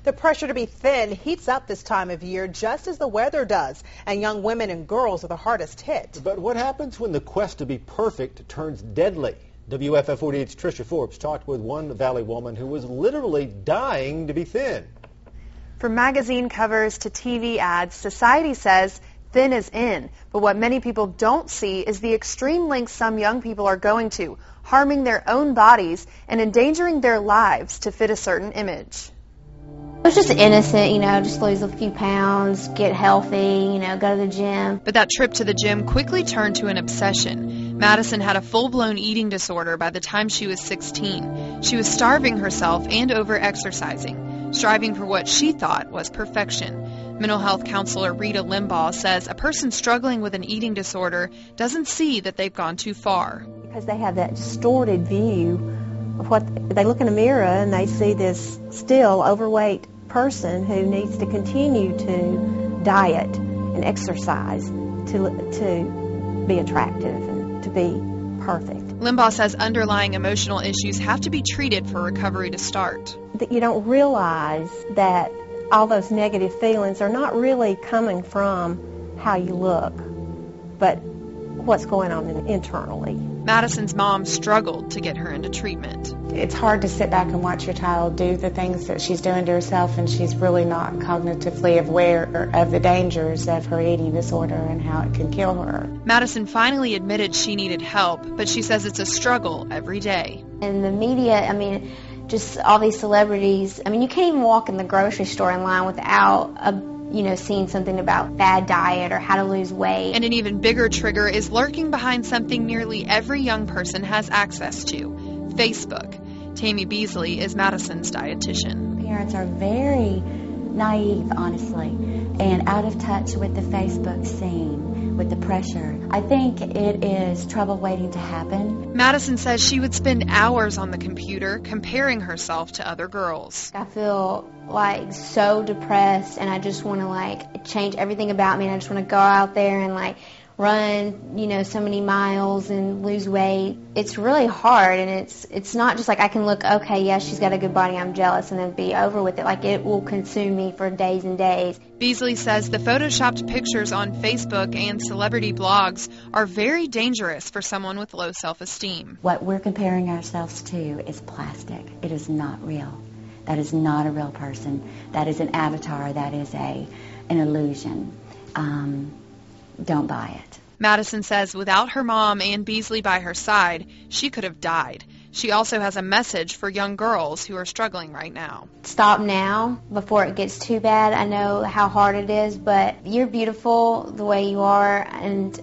The pressure to be thin heats up this time of year just as the weather does, and young women and girls are the hardest hit. But what happens when the quest to be perfect turns deadly? WAFF-48's Tricia Forbes talked with one Valley woman who was literally dying to be thin. From magazine covers to TV ads, society says thin is in. But what many people don't see is the extreme lengths some young people are going to, harming their own bodies and endangering their lives to fit a certain image. It was just innocent, just lose a few pounds, get healthy, go to the gym. But that trip to the gym quickly turned to an obsession. Madison had a full-blown eating disorder by the time she was 16. She was starving herself and over-exercising, striving for what she thought was perfection. Mental health counselor Rita Limbaugh says a person struggling with an eating disorder doesn't see that they've gone too far. Because they have that distorted view of what they look in a mirror and they see this still overweight person who needs to continue to diet and exercise to be attractive and to be perfect. Limbaugh says underlying emotional issues have to be treated for recovery to start. That you don't realize that all those negative feelings are not really coming from how you look, but what's going on internally. Madison's mom struggled to get her into treatment. It's hard to sit back and watch your child do the things that she's doing to herself, and she's really not cognitively aware of the dangers of her eating disorder and how it can kill her. Madison finally admitted she needed help, but she says it's a struggle every day. In the media, just all these celebrities, you can't even walk in the grocery store in line without seeing something about bad diet or how to lose weight. And an even bigger trigger is lurking behind something nearly every young person has access to, Facebook. Tammy Beasley is Madison's dietitian. Parents are very naive, honestly, and out of touch with the Facebook scene, with the pressure. I think it is trouble waiting to happen. Madison says she would spend hours on the computer comparing herself to other girls. I feel so depressed, and I just want to change everything about me, and I just want to go out there and run so many miles and lose weight. It's really hard, and it's not just I can look, okay, yeah, she's got a good body, I'm jealous, and then be over with it. It will consume me for days and days. Beasley says the photoshopped pictures on Facebook and celebrity blogs are very dangerous for someone with low self-esteem. What we're comparing ourselves to is plastic. It is not real. That is not a real person. That is an avatar. That is an illusion. Don't buy it. Madison says without her mom and Beasley by her side, she could have died. She also has a message for young girls who are struggling right now. Stop now before it gets too bad. I know how hard it is, but you're beautiful the way you are, and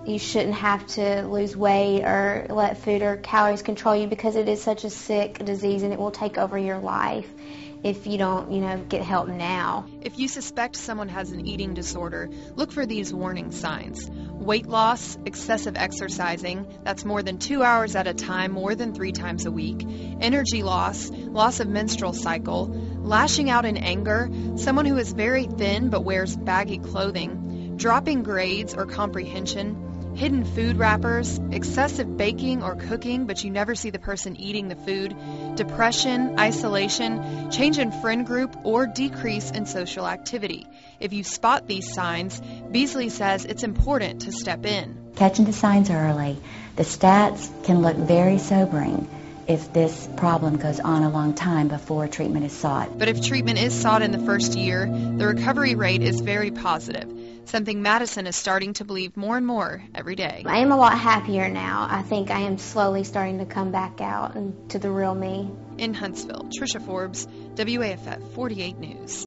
you shouldn't have to lose weight or let food or calories control you, because it is such a sick disease and it will take over your life if you don't, get help now. If you suspect someone has an eating disorder, look for these warning signs. Weight loss, excessive exercising, that's more than 2 hours at a time, more than 3 times a week, energy loss, loss of menstrual cycle, lashing out in anger, someone who is very thin but wears baggy clothing, dropping grades or comprehension, hidden food wrappers, excessive baking or cooking but you never see the person eating the food, depression, isolation, change in friend group, or decrease in social activity. If you spot these signs, Beasley says it's important to step in. Catching the signs early. The stats can look very sobering if this problem goes on a long time before treatment is sought. But if treatment is sought in the first year, the recovery rate is very positive, something Madison is starting to believe more and more every day. I am a lot happier now. I think I am slowly starting to come back out to the real me. In Huntsville, Tricia Forbes, WAFF 48 News.